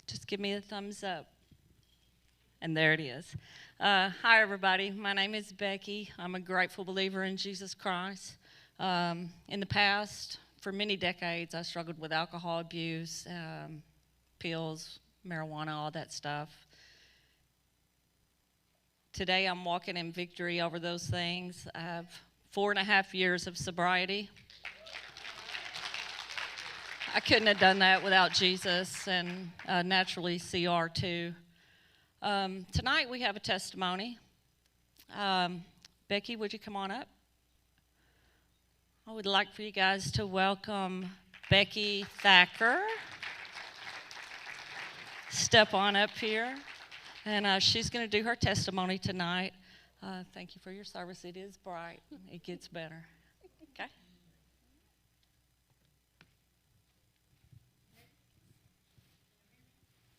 Just give me a thumbs up. And there it is. Hi, everybody. My name is Becky. I'm a grateful believer in Jesus Christ. In the past, for many decades, I struggled with alcohol abuse, pills, marijuana, all that stuff. Today, I'm walking in victory over those things. I have 4.5 years of sobriety. I couldn't have done that without Jesus and naturally CR too. Tonight we have a testimony. Becky, would you come on up? I would like for you guys to welcome Becky Thacker. Step on up here. And she's going to do her testimony tonight. Thank you for your service. It is bright. It gets better. Okay?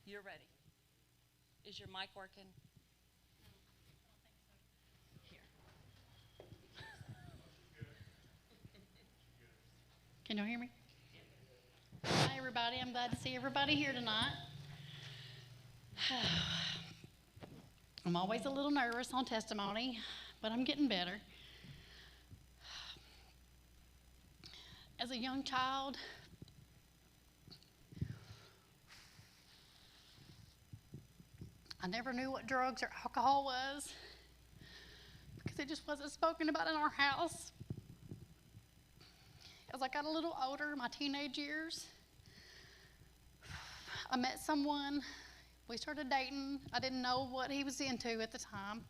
You're ready. Is your mic working? Here. Can you hear me? Hi, everybody. I'm glad to see everybody here tonight. I'm always a little nervous on testimony, but I'm getting better. As a young child, I never knew what drugs or alcohol was because it just wasn't spoken about in our house. As I got a little older, my teenage years, I met someone. We started dating. I didn't know what he was into at the time.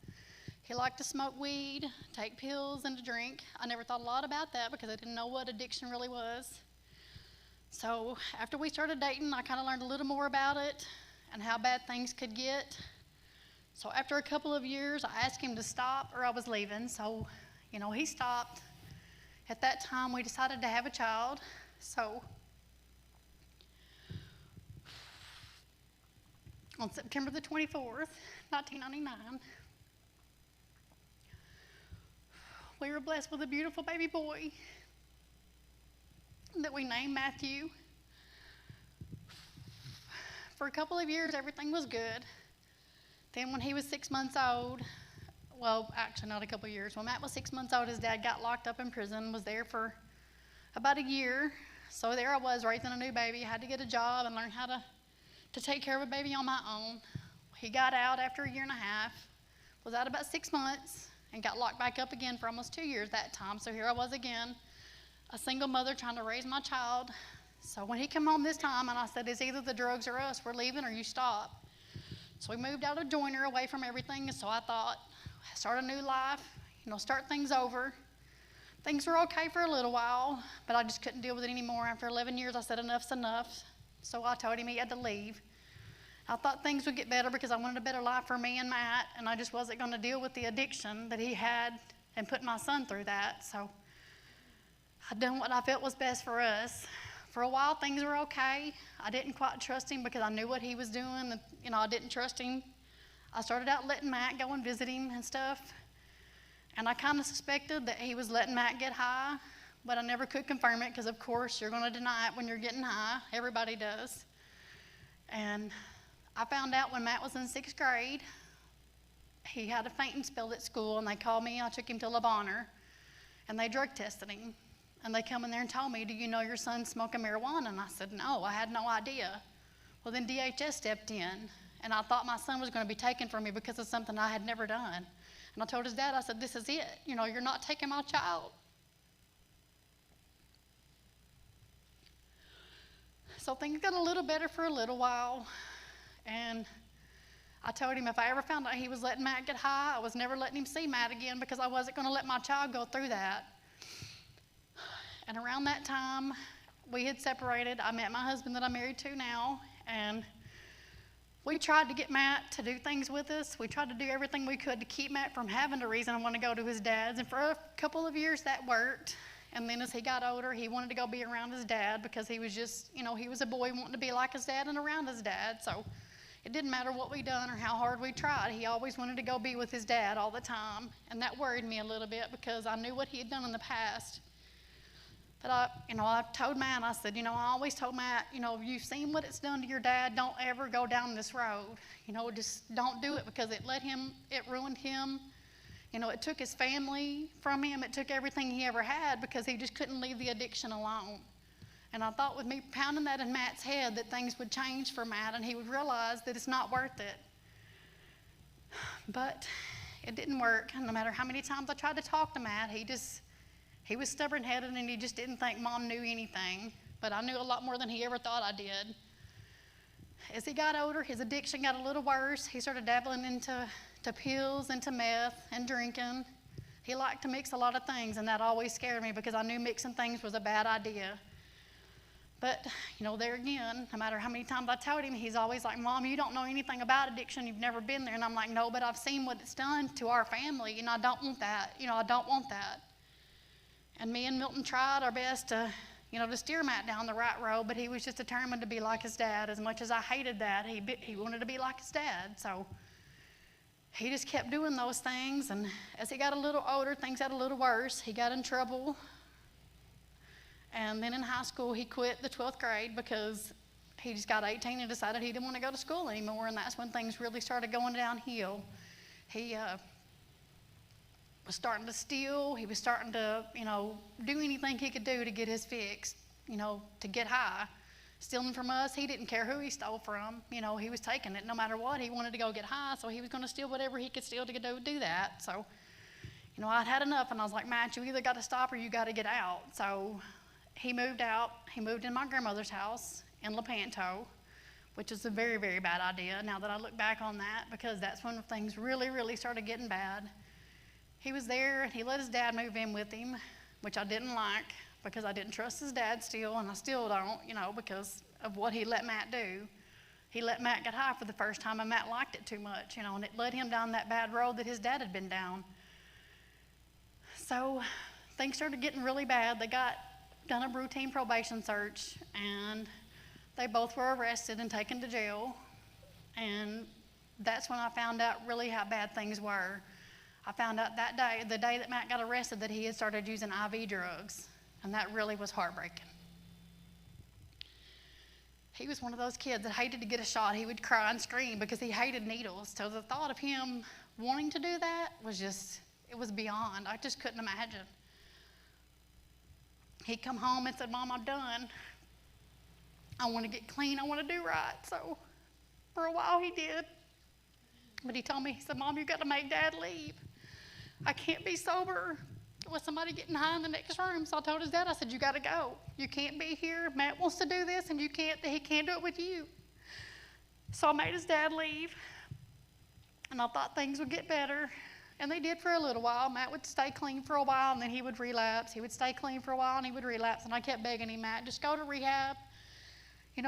He liked to smoke weed, take pills, and to drink. I never thought a lot about that because I didn't know what addiction really was. So after we started dating, I kind of learned a little more about it and how bad things could get. So after a couple of years, I asked him to stop or I was leaving. So, he stopped. At that time, we decided to have a child. So on September the 24th, 1999, we were blessed with a beautiful baby boy that we named Matthew. For a couple of years, everything was good. Then when he was 6 months old, well, actually not a couple of years. When Matt was 6 months old, his dad got locked up in prison, was there for about a year. So there I was raising a new baby. I had to get a job and learn how to take care of a baby on my own. He got out after a year and a half, was out about 6 months, and got locked back up again for almost 2 years that time. So here I was again, a single mother trying to raise my child. So when he came home this time, and I said, it's either the drugs or us, we're leaving or you stop. So we moved out of Joyner, away from everything, and so I thought, start a new life, start things over. Things were okay for a little while, but I just couldn't deal with it anymore. After 11 years, I said enough's enough, so I told him he had to leave. I thought things would get better because I wanted a better life for me and Matt, and I just wasn't going to deal with the addiction that he had and put my son through that. So I done what I felt was best for us. For a while, things were okay. I didn't quite trust him because I knew what he was doing. And, I didn't trust him. I started out letting Matt go and visit him and stuff. And I kind of suspected that he was letting Matt get high, but I never could confirm it because, of course, you're going to deny it when you're getting high. Everybody does. And I found out when Matt was in 6th grade, he had a fainting spell at school, and they called me. I took him to Le Bonheur, and they drug tested him. And they come in there and told me, do you know your son's smoking marijuana? And I said, no, I had no idea. Well, then DHS stepped in, and I thought my son was going to be taken from me because of something I had never done. And I told his dad, I said, this is it. You're not taking my child. So things got a little better for a little while. And I told him if I ever found out he was letting Matt get high, I was never letting him see Matt again because I wasn't going to let my child go through that. And around that time, we had separated. I met my husband that I'm married to now, and we tried to get Matt to do things with us. We tried to do everything we could to keep Matt from having a reason to want to go to his dad's, and for a couple of years that worked. And then as he got older, he wanted to go be around his dad because he was just, he was a boy wanting to be like his dad and around his dad. So it didn't matter what we done or how hard we tried. He always wanted to go be with his dad all the time, and that worried me a little bit because I knew what he had done in the past. But I told Matt, I said, I always told Matt, you've seen what it's done to your dad. Don't ever go down this road. Just don't do it, because it ruined him. It took his family from him. It took everything he ever had, because he just couldn't leave the addiction alone. And I thought with me pounding that in Matt's head that things would change for Matt and he would realize that it's not worth it. But it didn't work. No matter how many times I tried to talk to Matt, he was stubborn-headed, and he just didn't think Mom knew anything. But I knew a lot more than he ever thought I did. As he got older, his addiction got a little worse. He started dabbling into pills, into meth, and drinking. He liked to mix a lot of things, and that always scared me, because I knew mixing things was a bad idea. But, there again, no matter how many times I told him, he's always like, Mom, you don't know anything about addiction. You've never been there. And I'm like, no, but I've seen what it's done to our family, and I don't want that. I don't want that. And me and Milton tried our best to steer Matt down the right road, but he was just determined to be like his dad. As much as I hated that, he wanted to be like his dad. So he just kept doing those things, and as he got a little older, things got a little worse. He got in trouble. And then in high school, he quit the 12th grade because he just got 18 and decided he didn't want to go to school anymore, and that's when things really started going downhill. He was starting to steal. He was starting to, do anything he could do to get his fix, to get high. Stealing from us, he didn't care who he stole from. He was taking it no matter what. He wanted to go get high, so he was going to steal whatever he could steal to do that. So, I'd had enough, and I was like, Matt, you either got to stop or you got to get out. So he moved out. He moved in my grandmother's house in Lepanto, which is a very, very bad idea now that I look back on that, because that's when things really, really started getting bad. He was there, and he let his dad move in with him, which I didn't like, because I didn't trust his dad still, and I still don't, because of what he let Matt do. He let Matt get high for the first time, and Matt liked it too much, and it led him down that bad road that his dad had been down. So things started getting really bad. They got done a routine probation search, and they both were arrested and taken to jail, and that's when I found out really how bad things were. I found out that day, the day that Matt got arrested, that he had started using IV drugs, and that really was heartbreaking. He was one of those kids that hated to get a shot. He would cry and scream because he hated needles. So the thought of him wanting to do that was it was beyond. I just couldn't imagine. He'd come home and said, Mom, I'm done. I want to get clean. I want to do right. So for a while he did. But he told me, he said, Mom, you've got to make Dad leave. I can't be sober with somebody getting high in the next room. So I told his dad, I said, you got to go. You can't be here. Matt wants to do this, and he can't do it with you. So I made his dad leave, and I thought things would get better. And they did for a little while. Matt would stay clean for a while, and then he would relapse. He would stay clean for a while, and he would relapse. And I kept begging him, Matt, just go to rehab.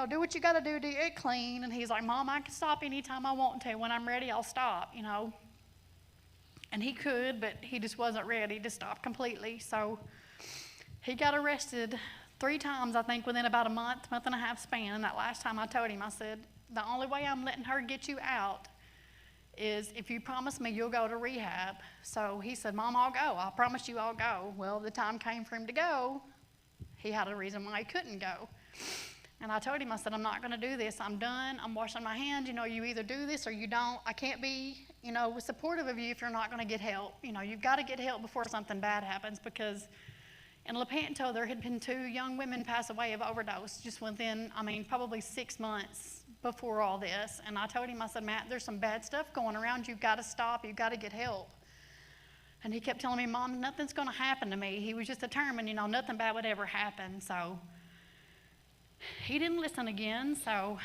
Do what you got to do to get clean. And he's like, Mom, I can stop anytime I want to. When I'm ready, I'll stop, And he could, but he just wasn't ready to stop completely. So he got arrested 3 times, I think, within about a month and a half span. And that last time I told him, I said, the only way I'm letting her get you out is if you promise me you'll go to rehab. So he said, Mom, I'll go. I promise you I'll go. Well, the time came for him to go. He had a reason why he couldn't go. And I told him, I said, I'm not going to do this. I'm done. I'm washing my hands. You either do this or you don't. I can't be, supportive of you if you're not going to get help. You've got to get help before something bad happens, because in Lepanto, there had been 2 young women pass away of overdose just within, probably 6 months before all this. And I told him, I said, Matt, there's some bad stuff going around. You've got to stop. You've got to get help. And he kept telling me, Mom, nothing's going to happen to me. He was just determined, nothing bad would ever happen. So he didn't listen again, so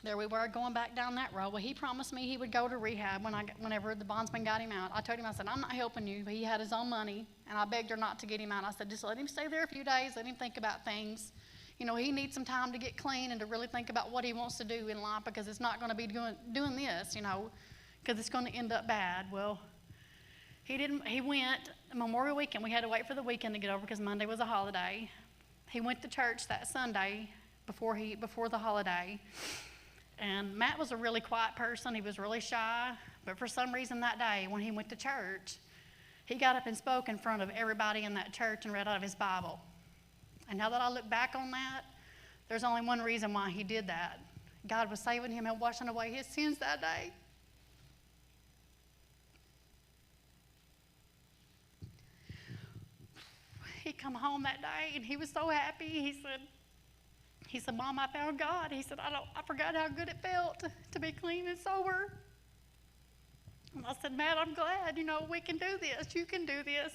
there we were going back down that road. Well, he promised me he would go to rehab whenever the bondsman got him out. I told him, I said, I'm not helping you. He had his own money, and I begged her not to get him out. I said, just let him stay there a few days, let him think about things. He needs some time to get clean and to really think about what he wants to do in life, because it's not going to be doing this, because it's going to end up bad. Well, he went Memorial Weekend. We had to wait for the weekend to get over because Monday was a holiday. He went to church that Sunday before the holiday. And Matt was a really quiet person. He was really shy. But for some reason that day when he went to church, he got up and spoke in front of everybody in that church and read out of his Bible. And now that I look back on that, there's only one reason why he did that. God was saving him and washing away his sins that day. He come home that day and he was so happy. He said, Mom, I found God. He said, I forgot how good it felt to be clean and sober. And I said, Matt, I'm glad, we can do this. You can do this.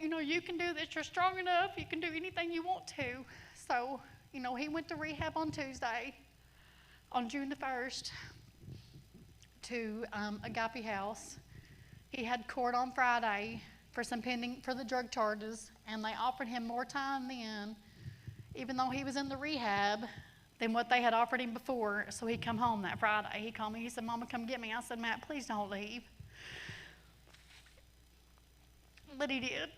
You can do this. You're strong enough. You can do anything you want to. So, he went to rehab on Tuesday, on June the 1st, to Agape House. He had court on Friday for the drug charges, and they offered him more time then, even though he was in the rehab, than what they had offered him before. So he come home that Friday. He called me. He said, Mama, come get me. I said, Matt, please don't leave. But he did.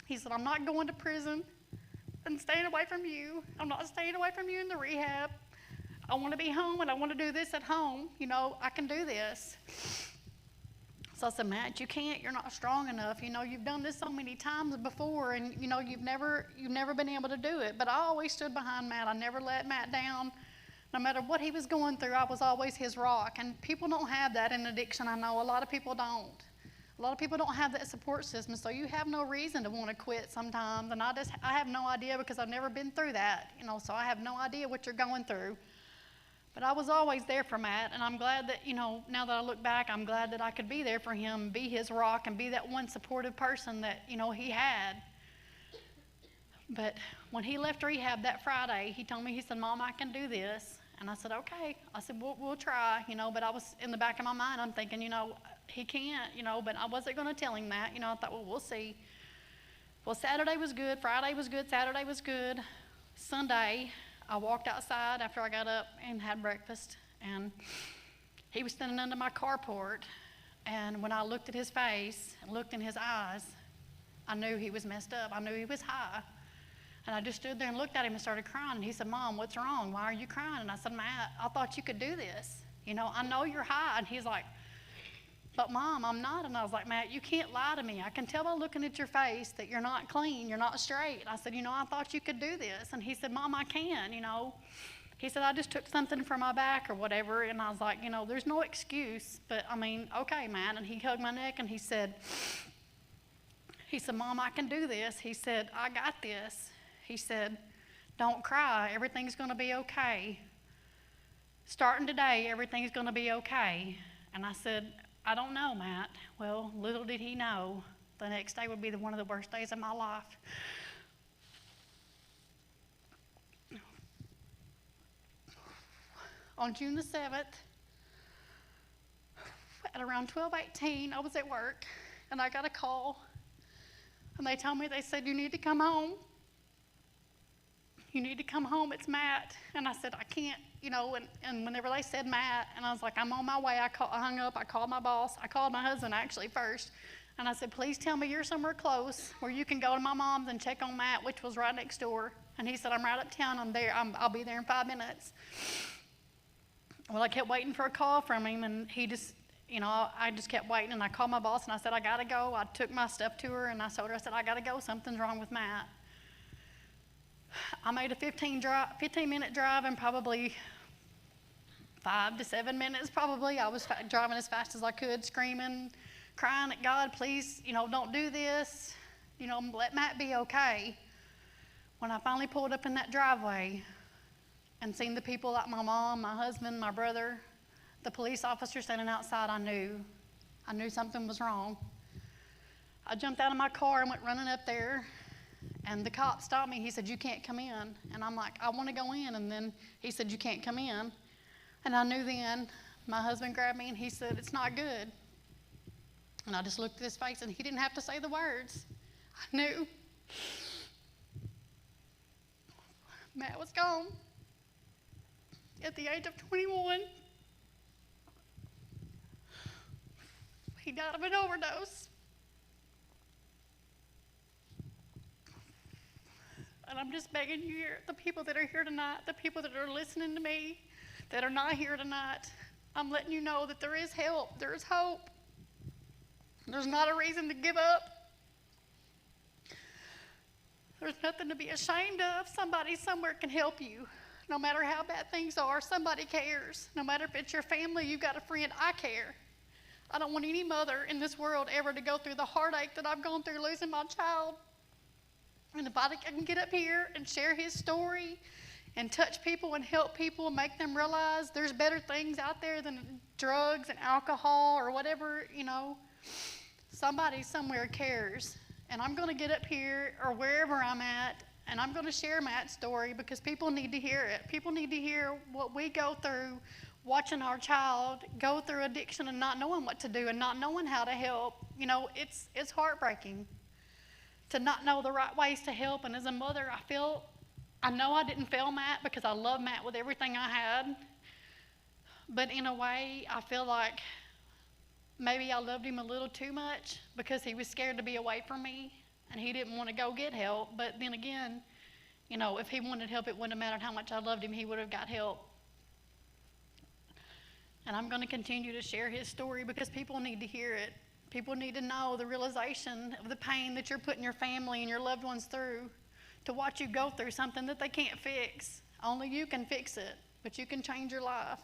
He said, I'm not going to prison and staying away from you. I'm not staying away from you in the rehab. I want to be home, and I want to do this at home. I can do this. So I said, Matt, you can't. You're not strong enough. You've done this so many times before, and, you've never been able to do it. But I always stood behind Matt. I never let Matt down. No matter what he was going through, I was always his rock. And people don't have that in addiction. I know a lot of people don't. A lot of people don't have that support system, so you have no reason to want to quit sometimes. And I have no idea because I've never been through that, so I have no idea what you're going through. But I was always there for Matt, and I'm glad that, now that I look back, I'm glad that I could be there for him, be his rock, and be that one supportive person that, he had. But when he left rehab that Friday, he told me, he said, Mom, I can do this. And I said, okay. I said, we'll try, but I was in the back of my mind, I'm thinking, he can't, but I wasn't going to tell him that. I thought, well, we'll see. Well, Saturday was good, Friday was good, Saturday was good. Sunday, I walked outside after I got up and had breakfast, and he was standing under my carport. And when I looked at his face and looked in his eyes, I knew he was messed up. I knew he was high. And I just stood there and looked at him and started crying. And he said, Mom, what's wrong? Why are you crying? And I said, Matt, I thought you could do this. I know you're high. And he's like, but Mom, I'm not. And I was like, Matt, you can't lie to me. I can tell by looking at your face that you're not clean, you're not straight. I said, I thought you could do this. And he said, Mom, I can, He said, I just took something from my back or whatever. And I was like, there's no excuse. But, okay, Matt. And he hugged my neck and he said, Mom, I can do this. He said, I got this. He said, don't cry. Everything's going to be okay. Starting today, everything's going to be okay. And I said, I don't know, Matt. Well, little did he know, the next day would be one of the worst days of my life. On June the 7th, at around 12:18, I was at work, and I got a call. And they told me, they said, you need to come home. You need to come home, it's Matt. And I said, I can't, and whenever they said Matt, and I was like, I'm on my way. I hung up, I called my boss. I called my husband actually first. And I said, please tell me you're somewhere close where you can go to my mom's and check on Matt, which was right next door. And he said, I'm right uptown, I'm there, I'll be there in 5 minutes. Well, I kept waiting for a call from him, and he just, I just kept waiting, and I called my boss, and I said, I gotta go. I took my stuff to her, and I told her, I said, I gotta go, something's wrong with Matt. I made a 15-minute drive in probably 5 to 7 minutes, probably. I was driving as fast as I could, screaming, crying at God, please, don't do this. Let Matt be okay. When I finally pulled up in that driveway and seen the people like my mom, my husband, my brother, the police officer standing outside, I knew something was wrong. I jumped out of my car and went running up there. And the cop stopped me. He said, you can't come in. And I'm like, I want to go in. And then he said, you can't come in. And I knew then. My husband grabbed me and he said, it's not good. And I just looked at his face, and he didn't have to say the words. I knew. Matt was gone at the age of 21. He died of an overdose. And I'm just begging you here, the people that are here tonight, the people that are listening to me, that are not here tonight, I'm letting you know that there is help, there is hope. There's not a reason to give up. nothing to be ashamed of. Somebody somewhere can help you. No matter how bad things are, somebody cares. No matter if it's your family, you've got a friend, I care. I don't want any mother in this world ever to go through the heartache that I've gone through losing my child. And if I can get up here and share his story and touch people and help people and make them realize there's better things out there than drugs and alcohol or whatever, somebody somewhere cares. And I'm going to get up here or wherever I'm at, and I'm going to share Matt's story because people need to hear it. People need to hear what we go through watching our child go through addiction and not knowing what to do and not knowing how to help. It's heartbreaking to not know the right ways to help. And as a mother, I know I didn't fail Matt because I love Matt with everything I had. But in a way, I feel like maybe I loved him a little too much because he was scared to be away from me and he didn't want to go get help. But then again, if he wanted help, it wouldn't have mattered how much I loved him, he would have got help. And I'm going to continue to share his story because people need to hear it. People need to know the realization of the pain that you're putting your family and your loved ones through, to watch you go through something that they can't fix. Only you can fix it, but you can change your life.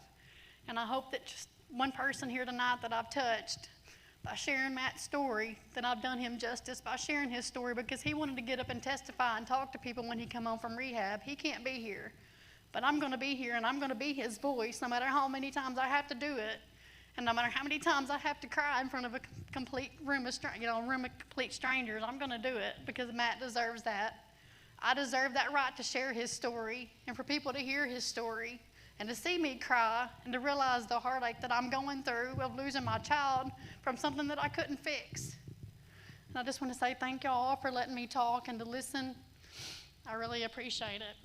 And I hope that just one person here tonight that I've touched by sharing Matt's story, that I've done him justice by sharing his story, because he wanted to get up and testify and talk to people when he come home from rehab. He can't be here, but I'm going to be here and I'm going to be his voice no matter how many times I have to do it. And no matter how many times I have to cry in front of a complete room of complete strangers, I'm going to do it because Matt deserves that. I deserve that right to share his story and for people to hear his story and to see me cry and to realize the heartache that I'm going through of losing my child from something that I couldn't fix. And I just want to say thank y'all for letting me talk and to listen. I really appreciate it.